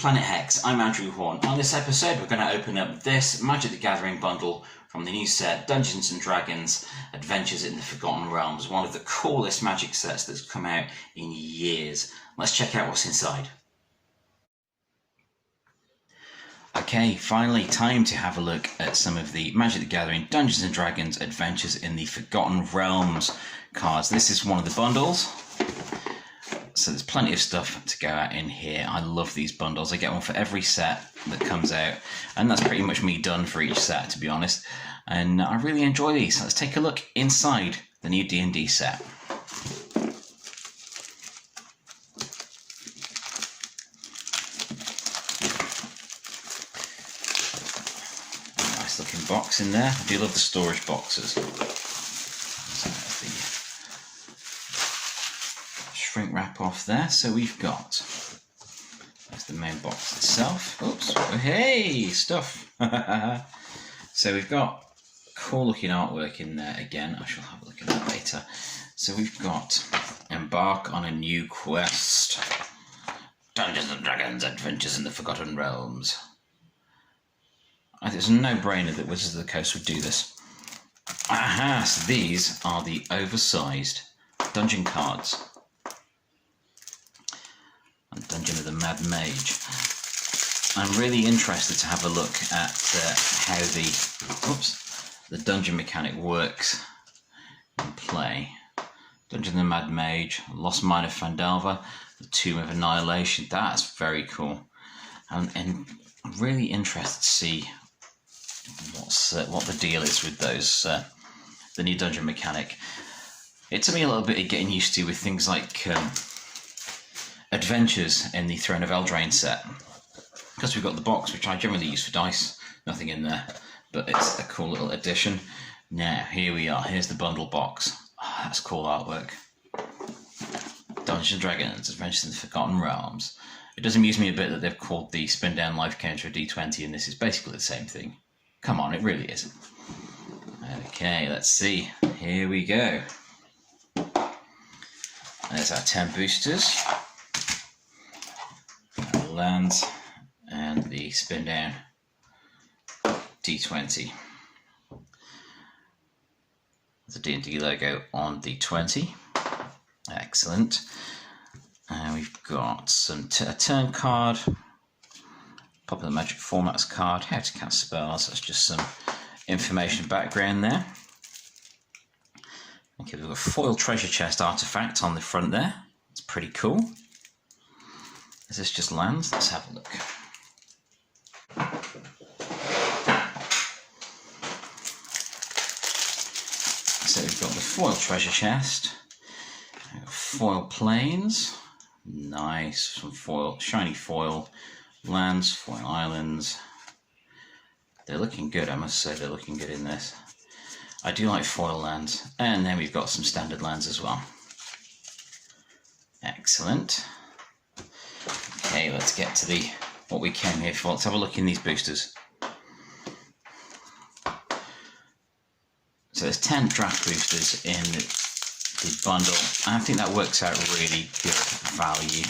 Planet Hex. I'm Andrew Hawnt. On this episode we're going to open up this Magic the Gathering bundle from the new set Dungeons & Dragons Adventures in the Forgotten Realms, one of the coolest Magic sets that's come out in years. Let's check out what's inside. Okay, finally time to have a look at some of the Magic the Gathering Dungeons & Dragons Adventures in the Forgotten Realms cards. This is one of the bundles. So there's plenty of stuff to go at in here. I love these bundles. I get one for every set that comes out, and that's pretty much me done for each set, to be honest. And I really enjoy these. So let's take a look inside the new D&D set. Nice looking box in there. I do love the storage boxes. Shrink wrap off there. So we've got, there's the main box itself. Oops, oh, hey, stuff. So we've got cool looking artwork in there again. I shall have a look at that later. So we've got Embark on a New Quest. Dungeons & Dragons Adventures in the Forgotten Realms. I think it's a no-brainer that Wizards of the Coast would do this. Aha, so these are the oversized dungeon cards. And Dungeon of the Mad Mage. I'm really interested to have a look at how the dungeon mechanic works in play. Dungeon of the Mad Mage, Lost Mine of Fandalva, the Tomb of Annihilation. That's very cool. And I'm really interested to see what the deal is with those, the new dungeon mechanic. It took me a little bit of getting used to with things like Adventures in the Throne of Eldraine set, because we've got the box, which I generally use for dice, nothing in there, but it's a cool little addition. Now here we are, here's the bundle box. Oh, that's cool artwork. Dungeons & Dragons Adventures in the Forgotten Realms. It does amuse me a bit that they've called the spin down life counter a D20 and this is basically the same thing. Come on, it really is. Okay, let's see, here we go. There's our 10 boosters. Lands and the spin down D20. The D&D logo on D20. Excellent. And we've got a turn card, Popular Magic Formats card, how to cast spells. That's just some information background there. Okay, we've got a foil treasure chest artifact on the front there. It's pretty cool. Is this just lands? Let's have a look. So we've got the foil treasure chest, foil planes, nice, some foil, shiny foil lands, foil islands. They're looking good, I must say, they're looking good in this. I do like foil lands, and then we've got some standard lands as well. Excellent. Okay, let's get to what we came here for. Let's have a look in these boosters. So there's 10 draft boosters in the bundle. I think that works out really good value.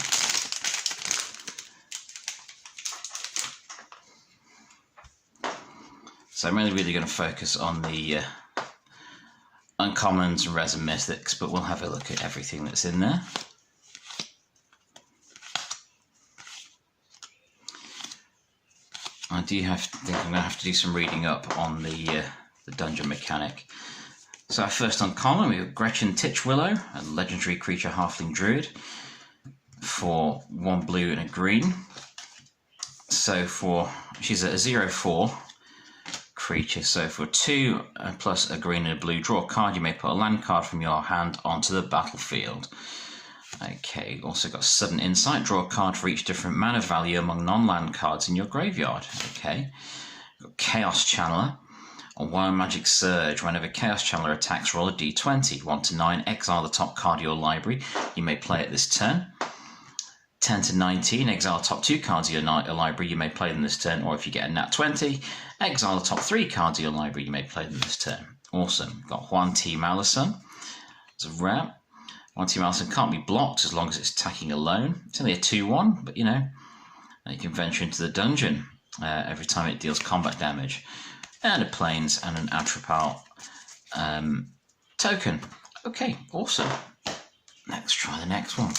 So I'm really going to focus on the uncommons and rares and mythics, but we'll have a look at everything that's in there. I think I'm going to have to do some reading up on the dungeon mechanic. So our first uncommon, we have Gretchen Titchwillow, a legendary creature halfling druid, for 1 blue and a green. So she's a 0/4 creature, so for 2 plus a green and a blue, draw a card. You may put a land card from your hand onto the battlefield. Okay, also got Sudden Insight. Draw a card for each different mana value among non-land cards in your graveyard. Okay. Got Chaos Channeler. On Wild Magic Surge, whenever Chaos Channeler attacks, roll a d20. 1 to 9, exile the top card of your library. You may play it this turn. 10 to 19, exile the top 2 cards of your library. You may play them this turn. Or if you get a nat 20, exile the top 3 cards of your library. You may play them this turn. Awesome. Got Juan T. Malison. It's a rare. Juan T. Malison can't be blocked as long as it's attacking alone. It's only a 2/1, but you know, And you can venture into the dungeon every time it deals combat damage. And a planes and an attribute token. Okay, awesome. Let's try the next one.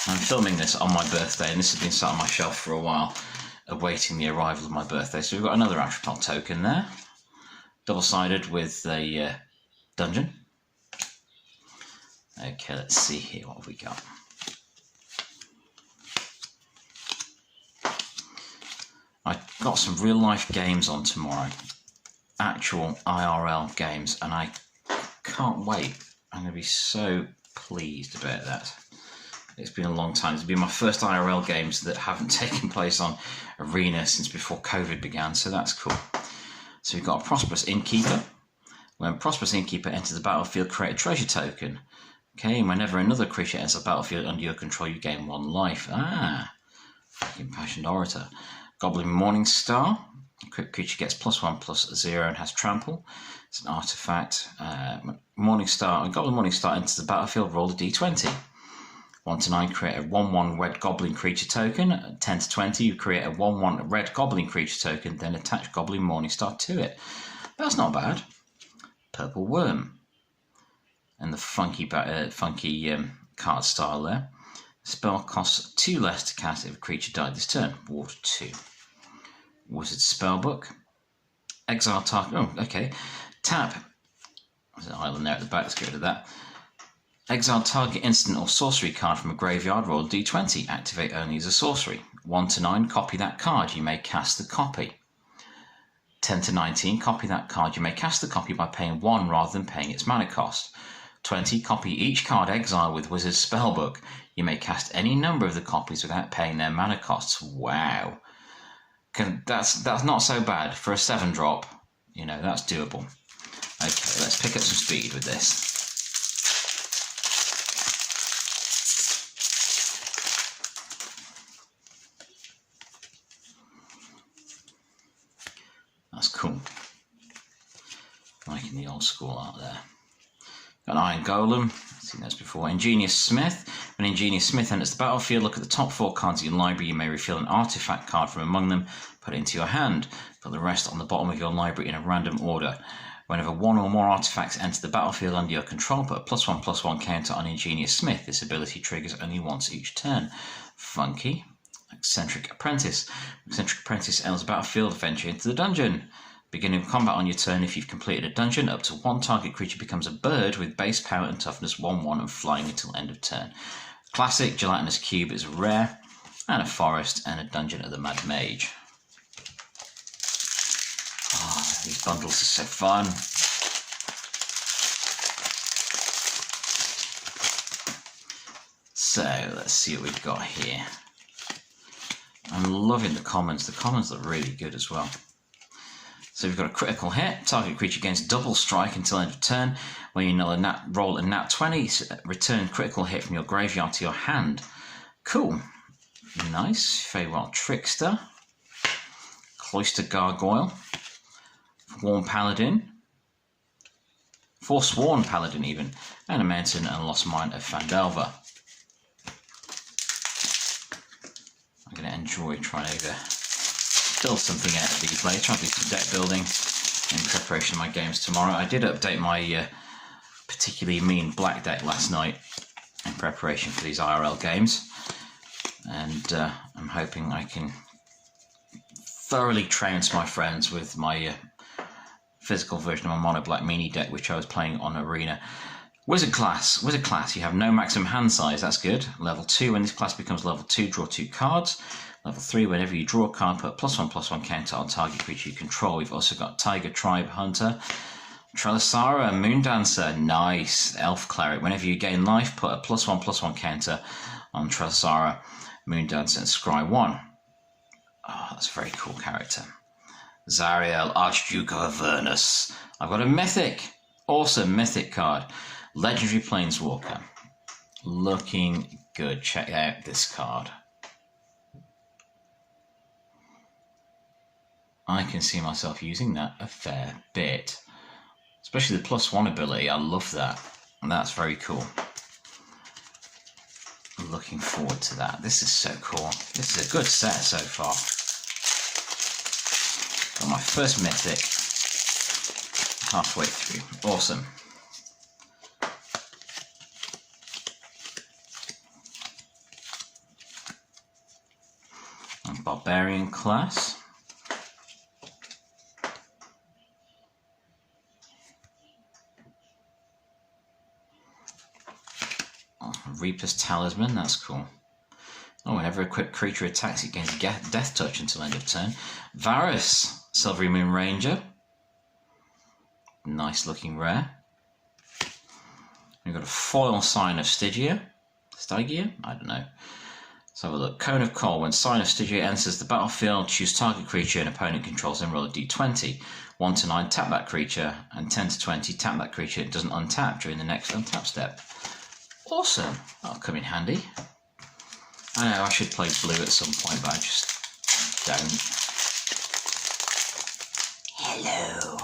I'm filming this on my birthday, and this has been sat on my shelf for a while, awaiting the arrival of my birthday. So we've got another attribute token there, double-sided with a dungeon. Okay, let's see here, what have we got? I got some real-life games on tomorrow, actual IRL games, and I can't wait. I'm going to be so pleased about that. It's been a long time. It's been my first IRL games that haven't taken place on Arena since before COVID began, so that's cool. So we've got a Prosperous Innkeeper. When Prosperous Innkeeper enters the battlefield, create a treasure token. Okay, and whenever another creature enters the battlefield under your control, you gain 1 life. Impassioned Orator. Goblin Morningstar. Creature gets +1/+0 and has trample. It's an artifact. Morningstar. A Goblin Morningstar enters the battlefield, roll a d20. 1 to 9, create a 1/1 red goblin creature token. 10 to 20, you create a 1/1 red goblin creature token, then attach Goblin Morningstar to it. That's not bad. Purple Worm. And the funky card style there. Spell costs 2 less to cast if a creature died this turn. Water 2. Wizard Spellbook. Exile target. Oh, okay. Tap. There's an island there at the back. Let's get rid of that. Exile target instant or sorcery card from a graveyard, roll a d20, activate only as a sorcery. 1 to 9, copy that card, you may cast the copy. 10 to 19, copy that card, you may cast the copy by paying 1 rather than paying its mana cost. 20, copy each card exile with Wizard's Spellbook. You may cast any number of the copies without paying their mana costs. Wow. That's not so bad. For a 7-drop, you know, that's doable. Okay, let's pick up some speed with this. That's cool. Liking the old school art there. Got an Iron Golem. I've seen those before. Ingenious Smith. When Ingenious Smith enters the battlefield, look at the top 4 cards in your library. You may reveal an artifact card from among them, put it into your hand. Put the rest on the bottom of your library in a random order. Whenever 1 or more artifacts enter the battlefield under your control, put a +1/+1 counter on Ingenious Smith. This ability triggers only once each turn. Funky. Eccentric Apprentice. Eccentric Apprentice enters the battlefield, venture into the dungeon. Beginning combat on your turn, if you've completed a dungeon, up to 1 target creature becomes a bird with base power and toughness 1/1 and flying until end of turn. Classic Gelatinous Cube is rare, and a forest and a dungeon of the Mad Mage. Oh, these bundles are so fun. So let's see what we've got here. I'm loving the commons. The commons look really good as well. So we've got a critical hit. Target creature gains double strike until end of turn. When you roll a nat 20, return critical hit from your graveyard to your hand. Cool. Nice. Feywild Trickster. Cloister Gargoyle. Warm Paladin. Forsworn Paladin even. And a Mountain and Lost Mine of Phandelver. I'm going to enjoy trying to build something out of these later. I'll do some deck building in preparation of my games tomorrow. I did update my particularly mean black deck last night in preparation for these IRL games, and I'm hoping I can thoroughly trounce my friends with my physical version of my mono black mini deck, which I was playing on Arena. Wizard class, you have no maximum hand size, that's good. Level 2, when this class becomes level 2, draw 2 cards. Level 3, whenever you draw a card, put a +1/+1 counter on target creature you control. We've also got Tiger Tribe Hunter, Trelasara, Moondancer, nice. Elf Cleric, whenever you gain life, put a +1/+1 counter on Trelasara, Moondancer, and Scry 1. Oh, that's a very cool character. Zariel, Archduke of Avernus. I've got a mythic, awesome mythic card. Legendary Planeswalker. Looking good. Check out this card. I can see myself using that a fair bit. Especially the +1 ability, I love that. And that's very cool. looking forward to that. This is so cool. This is a good set so far. Got my first mythic halfway through. Awesome. And Barbarian class. Reaper's Talisman, that's cool. Oh, whenever a equipped creature attacks, it gains a death touch until end of turn. Varus, Silvery Moon Ranger. Nice looking rare. We've got a foil Sign of Stygia. Stygia? I don't know. Let's have a look. Cone of Coal. When Sign of Stygia enters the battlefield, choose target creature an opponent controls and roll a d20. 1 to 9, tap that creature, and 10 to 20, tap that creature. It doesn't untap during the next untap step. Awesome. That'll come in handy. I know I should play blue at some point, but I just don't. Hello.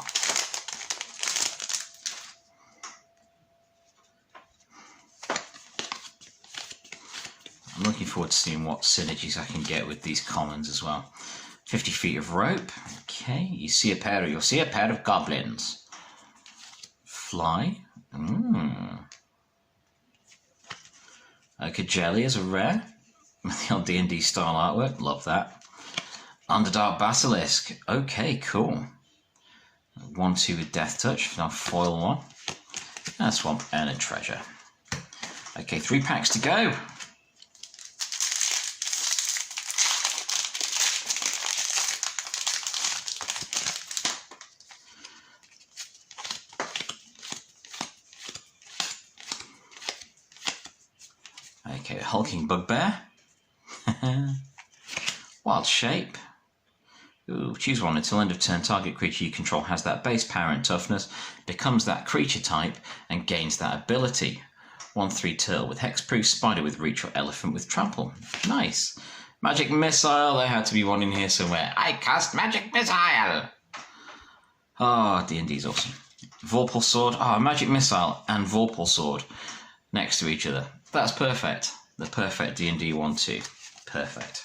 I'm looking forward to seeing what synergies I can get with these commons as well. 50 feet of rope. Okay, you'll see a pair of goblins. Fly. Jelly is a rare. The old D&D style artwork. Love that. Underdark Basilisk. Okay, cool. 1/2 with Death Touch. Now foil one. And Swamp and a treasure. Okay, 3 packs to go. Okay, Hulking Bugbear. Wild Shape. Ooh, choose one until end of turn. Target creature you control has that base power and toughness, becomes that creature type, and gains that ability. 1/3 turtle with hexproof, spider with reach, or elephant with trample. Nice. Magic Missile. There had to be one in here somewhere. I cast Magic Missile. Oh, D&D's awesome. Vorpal Sword. Oh, Magic Missile and Vorpal Sword next to each other. That's perfect. The perfect D&D 1/2. Perfect.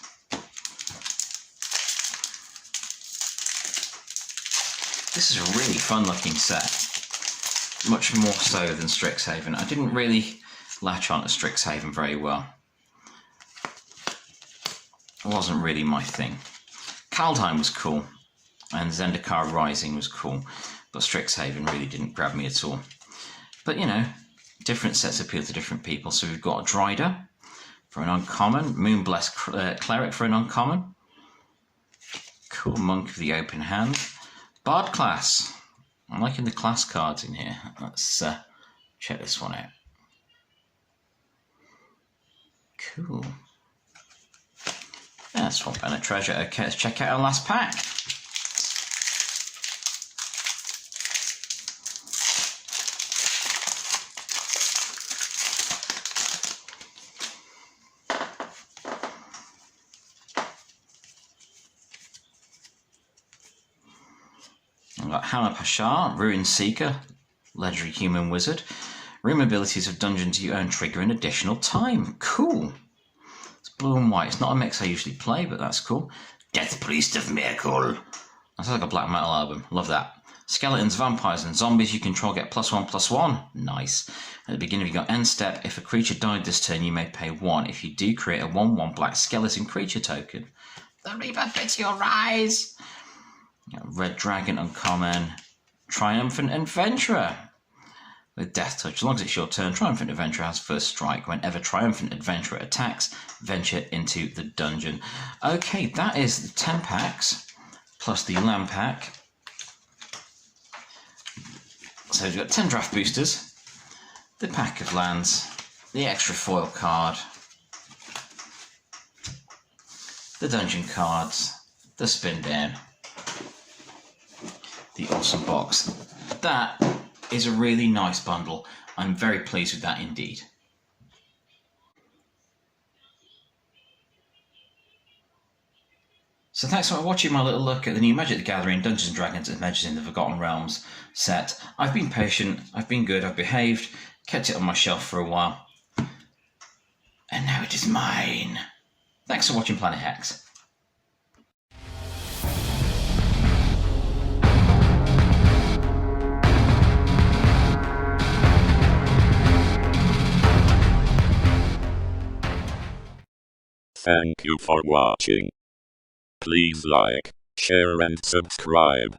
This is a really fun looking set. Much more so than Strixhaven. I didn't really latch on to Strixhaven very well. It wasn't really my thing. Kaldheim was cool, and Zendikar Rising was cool, but Strixhaven really didn't grab me at all. But you know, different sets appeal to different people. So we've got a Drider for an uncommon, Moonblessed Cleric for an uncommon. Cool Monk of the Open Hand. Bard class. I'm liking the class cards in here. Let's check this one out. Cool. Yeah, Swamp and a treasure. Okay, let's check out our last pack. I've got Hammer Pashar, Ruin Seeker, Legendary Human Wizard. Room abilities of dungeons you own trigger an additional time. Cool. It's blue and white. It's not a mix I usually play, but that's cool. Death Priest of Miracle. That sounds like a black metal album. Love that. Skeletons, vampires, and zombies you control get +1/+1. Nice. At the beginning, you've got end step. If a creature died this turn, you may pay 1. If you do, create a 1/1 black skeleton creature token. The Reaper bids your rise. Red Dragon uncommon. Triumphant Adventurer with Death Touch. As long as it's your turn, Triumphant Adventurer has first strike. Whenever Triumphant Adventurer attacks, venture into the dungeon. Okay, that is the 10 packs plus the land pack. So we've got 10 draft boosters, the pack of lands, the extra foil card, the dungeon cards, the spin down, the awesome box. That is a really nice bundle. I'm very pleased with that indeed. So thanks for watching my little look at the new Magic the Gathering Dungeons & Dragons Adventures in the Forgotten Realms set. I've been patient, I've been good, I've behaved, kept it on my shelf for a while. And now it is mine. Thanks for watching Planet Hex. Thank you for watching. Please like, share and subscribe.